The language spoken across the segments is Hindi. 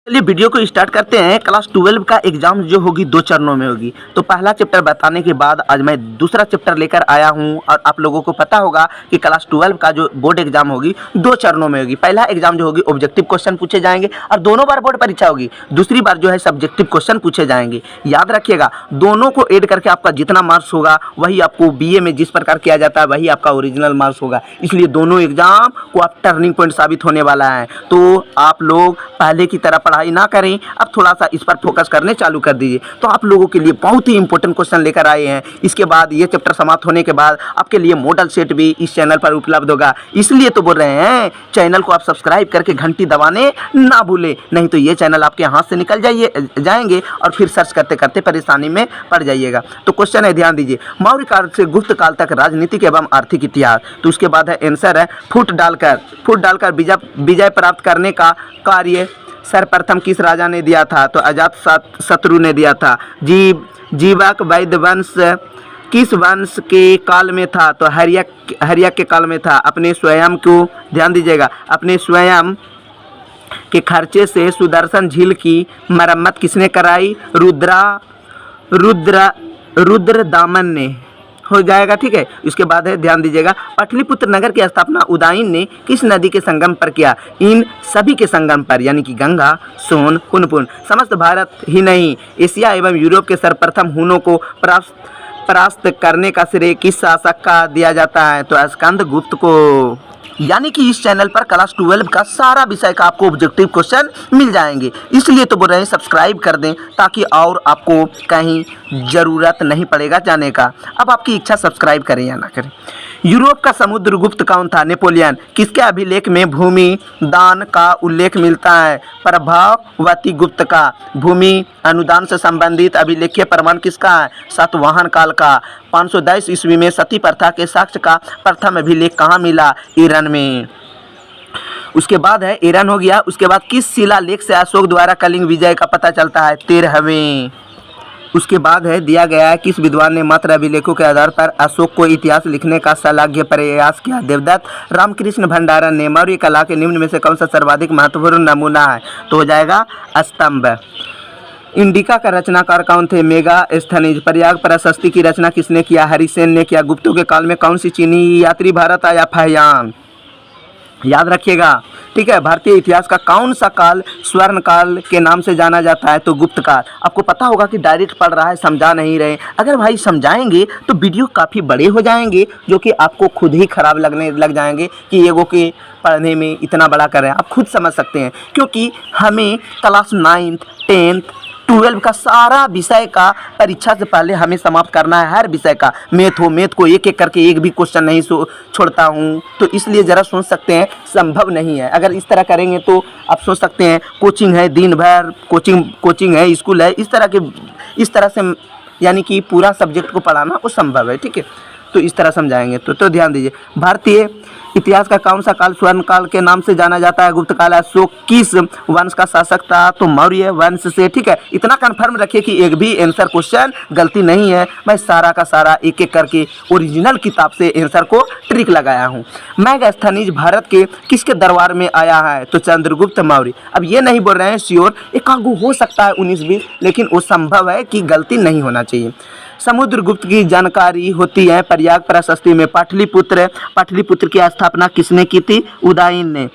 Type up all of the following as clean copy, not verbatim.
चलिए वीडियो को स्टार्ट करते हैं। क्लास 12 का एग्जाम जो होगी 2 चरणों में होगी। तो पहला चैप्टर बताने के बाद आज मैं दूसरा चैप्टर लेकर आया हूं। और आप लोगों को पता होगा कि क्लास 12 का जो बोर्ड एग्जाम होगी 2 चरणों में होगी। पहला एग्जाम जो होगी ऑब्जेक्टिव क्वेश्चन पूछे जाएंगे और दोनों बार बोर्ड परीक्षा होगी। दूसरी बार जो है सब्जेक्टिव क्वेश्चन पूछे जाएंगे। याद रखिएगा, दोनों को ऐड करके आपका जितना मार्क्स होगा वही आपको BA में जिस प्रकार किया जाता है वही आपका ओरिजिनल मार्क्स होगा। इसलिए दोनों एग्जाम को आप टर्निंग पॉइंट साबित होने वाला है। तो आप लोग पहले की तरह पढ़ाई ना करें, अब थोड़ा सा इस पर फोकस करने चालू कर दीजिए। तो आप लोगों के लिए बहुत ही इंपॉर्टेंट क्वेश्चन लेकर आए हैं। इसके बाद ये चैप्टर समाप्त होने के बाद आपके लिए मॉडल सेट भी इस चैनल पर उपलब्ध होगा। इसलिए तो बोल रहे हैं चैनल को आप सब्सक्राइब करके घंटी दबाने ना भूलें, नहीं तो ये चैनल आपके हाथ से निकल जाएंगे और फिर सर्च करते करते परेशानी में पड़ जाइएगा। तो क्वेश्चन है, ध्यान दीजिए। मौर्य काल से गुप्त काल तक राजनीतिक एवं आर्थिक इतिहास। तो उसके बाद है आंसर है फुट डालकर विजय प्राप्त करने का कार्य सर्वप्रथम किस राजा ने दिया था? तो अजात शत्रु ने दिया था। जीवक वैद्य वंश किस वंश के काल में था? तो हर्यक के काल में था। अपने स्वयं को, ध्यान दीजिएगा, अपने स्वयं के खर्चे से सुदर्शन झील की मरम्मत किसने कराई? रुद्रदामन ने हो जाएगा। ठीक है। उसके बाद है, ध्यान दीजिएगा, पाटलिपुत्र नगर की स्थापना उदयन ने किस नदी के संगम पर किया? इन सभी के संगम पर, यानी कि गंगा, सोन, पुनपुन। समस्त भारत ही नहीं, एशिया एवं यूरोप के सर्वप्रथम हुनों को परास्त करने का श्रेय किस शासक का दिया जाता है? तो स्कंदगुप्त को। यानी कि इस चैनल पर क्लास 12 का सारा विषय का आपको ऑब्जेक्टिव क्वेश्चन मिल जाएंगे। इसलिए तो बोल रहे हैं सब्सक्राइब कर दें ताकि और आपको कहीं ज़रूरत नहीं पड़ेगा जाने का। अब आपकी इच्छा सब्सक्राइब करें या ना करें। यूरोप का समुद्रगुप्त कौन था? नेपोलियन। किसके अभिलेख में भूमि दान का उल्लेख मिलता है? प्रभावती गुप्त का। भूमि अनुदान से संबंधित अभिलेखीय प्रमाण किसका है? सातवाहन काल का। 510 ईस्वी में सती प्रथा के साक्ष्य का प्रथम अभिलेख कहाँ मिला? ईरान में। उसके बाद है, ईरान हो गया। उसके बाद किस शिलालेख से अशोक द्वारा कलिंग विजय का पता चलता है? 13वें। उसके बाद है, दिया गया है, किस विद्वान ने मात्र अभिलेखों के आधार पर अशोक को इतिहास लिखने का श्लाघ्य प्रयास किया? देवदत्त। रामकृष्ण भंडारण ने। मौर्य कला के निम्न में से कौन सा सर्वाधिक महत्वपूर्ण नमूना है? तो हो जाएगा स्तंभ। इंडिका का रचनाकार कौन थे? मेगास्थनीज। प्रयाग प्रशस्ति की रचना किसने किया? हरिसेन ने किया। गुप्तों के काल में कौन सी चीनी यात्री भारत आया? फाहियान। याद रखिएगा, ठीक है। भारतीय इतिहास का कौन सा काल स्वर्ण काल के नाम से जाना जाता है? तो गुप्त काल। आपको पता होगा कि डायरेक्ट पढ़ रहा है, समझा नहीं रहे। अगर भाई समझाएंगे तो वीडियो काफ़ी बड़े हो जाएंगे, जो कि आपको खुद ही खराब लगने लग जाएंगे कि एगो के पढ़ने में इतना बड़ा कर रहे हैं। आप खुद समझ सकते हैं, क्योंकि हमें क्लास 9th 10th 12 का सारा विषय का परीक्षा से पहले हमें समाप्त करना है। हर विषय का, मैथ को एक एक करके एक भी क्वेश्चन नहीं छोड़ता हूँ। तो इसलिए ज़रा सोच सकते हैं, संभव नहीं है। अगर इस तरह करेंगे तो आप सोच सकते हैं कोचिंग है, दिन भर कोचिंग है, स्कूल है, इस तरह से यानी कि पूरा सब्जेक्ट को पढ़ाना वो संभव है। ठीक है। तो इस तरह समझाएंगे। तो ध्यान दीजिए, भारतीय इतिहास का कौन सा काल स्वर्ण काल के नाम से जाना जाता है? गुप्त काल। अशोक किस वंश का शासक था? तो मौर्य वंश से। ठीक है। इतना कंफर्म रखिए कि एक भी आंसर क्वेश्चन गलती नहीं है। मैं सारा का सारा एक एक करके ओरिजिनल किताब से आंसर को ट्रिक लगाया हूँ। मेगास्थनीज भारत के किसके दरबार में आया है? तो चंद्रगुप्त मौर्य। अब ये नहीं बोल रहे हैं श्योर, एक आगू हो सकता है 19-20, लेकिन वो संभव है कि गलती नहीं होना चाहिए। समुद्रगुप्त की जानकारी होती है प्रयाग प्रशस्ति में। पाटलिपुत्र की स्थापना किसने की थी? उदयन ने।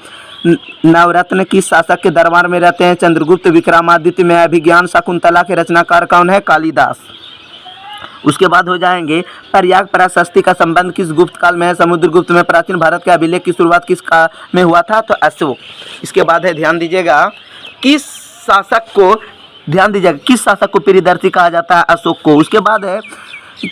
नवरत्न किस शासक के दरबार में रहते हैं? चंद्रगुप्त। विक्रमादित्य में अभिज्ञान शाकुंतला के रचनाकार कौन है? कालिदास। उसके बाद हो जाएंगे, प्रयाग प्रशस्ति का संबंध किस गुप्त काल में है? समुद्रगुप्त में। प्राचीन भारत के अभिलेख की शुरुआत किस काल में हुआ था? तो अशोक। इसके बाद है, ध्यान दीजिएगा, किस शासक को प्रियदर्शी कहा जाता है? अशोक को। उसके बाद है,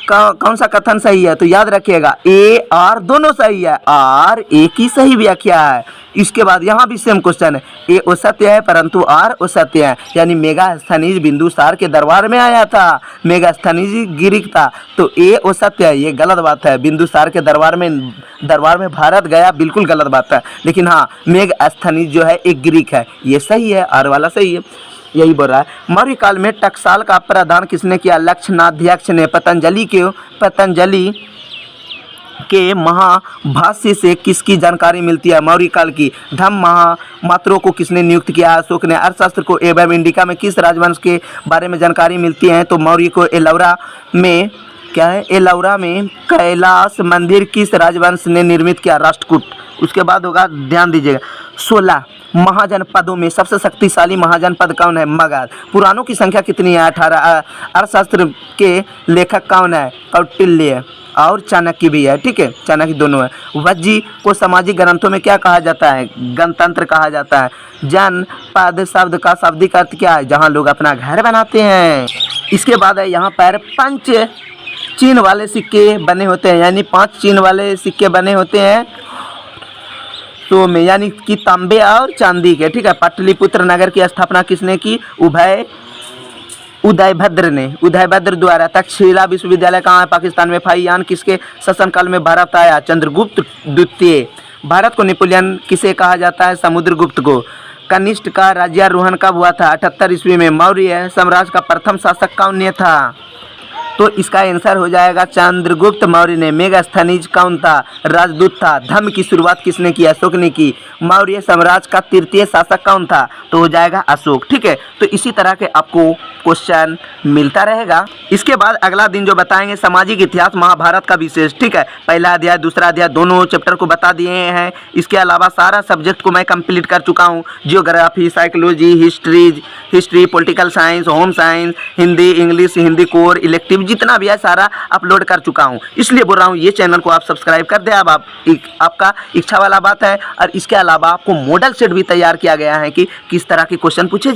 कौन सा कथन सही है? तो याद रखिएगा, ए आर दोनों सही है, आर ए की सही व्याख्या है। इसके बाद यहाँ भी सेम क्वेश्चन है, ए असत्य है परंतु आर असत्य है। यानी मेगास्थनीज बिंदुसार के दरबार में आया था, मेगास्थनीज ग्रीक था, तो ए असत्य है, ये गलत बात है। बिंदुसार के दरबार में भारत गया, बिल्कुल गलत बात है। लेकिन हाँ, मेगास्थनीज जो है एक ग्रीक है, ये सही है, आर वाला सही है। यही बोल रहा है। मौर्य काल में टकसाल का प्रदान किसने किया? लक्षणाध्यक्ष ने। पतंजलि के महाभाष्य से किसकी जानकारी मिलती है? मौर्य काल की। धम्म महामात्रों को किसने नियुक्त किया? अशोक ने। अर्थशास्त्र को एवं इंडिका में किस राजवंश के बारे में जानकारी मिलती है? तो मौर्य को। एलौरा में क्या है? एलौरा में कैलाश मंदिर किस राजवंश ने निर्मित किया? राष्ट्रकूट। उसके बाद होगा, ध्यान दीजिएगा, 16 महाजनपदों में सबसे शक्तिशाली महाजनपद कौन है? मगध। पुराणों की संख्या कितनी है? 18। अर्थशास्त्र के लेखक कौन है? कौटिल्य और चाणक्य भी है, ठीक है, चाणक्य दोनों है। वज्जी को सामाजिक ग्रंथों में क्या कहा जाता है? गणतंत्र कहा जाता है। जनपद शब्द का शाब्दिक अर्थ क्या है? जहाँ लोग अपना घर बनाते हैं। इसके बाद है यहाँ पर पंच चिन्ह वाले सिक्के बने होते हैं, यानी 5 चिन्ह वाले सिक्के बने होते हैं तो में, यानी कि तांबे और चांदी के, ठीक है। पाटलिपुत्र नगर की स्थापना किसने की? उदयभद्र ने। उदयभद्र द्वारा। तक्षशिला विश्वविद्यालय कहाँ है? पाकिस्तान में। फाहियान किसके शासनकाल में भारत आया? चंद्रगुप्त द्वितीय। भारत को नेपोलियन किसे कहा जाता है? समुद्रगुप्त को। कनिष्क का राज्यारोहण कब हुआ था? 78 ईस्वी में। मौर्य साम्राज्य का प्रथम शासक कौन था? तो इसका आंसर हो जाएगा चंद्रगुप्त मौर्य ने। मेगास्थनीज कौन था? राजदूत था। धम्म की शुरुआत किसने की? अशोक ने की। मौर्य साम्राज्य का तृतीय शासक कौन था? तो हो जाएगा अशोक, ठीक है। तो इसी तरह के आपको क्वेश्चन मिलता रहेगा। इसके बाद अगला दिन जो बताएंगे सामाजिक इतिहास महाभारत का विशेष, ठीक है। पहला अध्याय दूसरा अध्याय दोनों चैप्टर को बता दिए हैं। इसके अलावा सारा सब्जेक्ट को मैं कंप्लीट कर चुका हूँ। Geography, psychology, history, political science, home science, Hindi, English, Hindi core, elective, जितना भी है सारा अपलोड कर चुका हूँ। इसलिए बोल रहा हूँ ये चैनल को आप सब्सक्राइब कर दें। अब आपका इच्छा वाला बात है। और इसके अलावा आपको मॉडल सेट भी तैयार किया गया है कि किस तरह के क्वेश्चन पूछे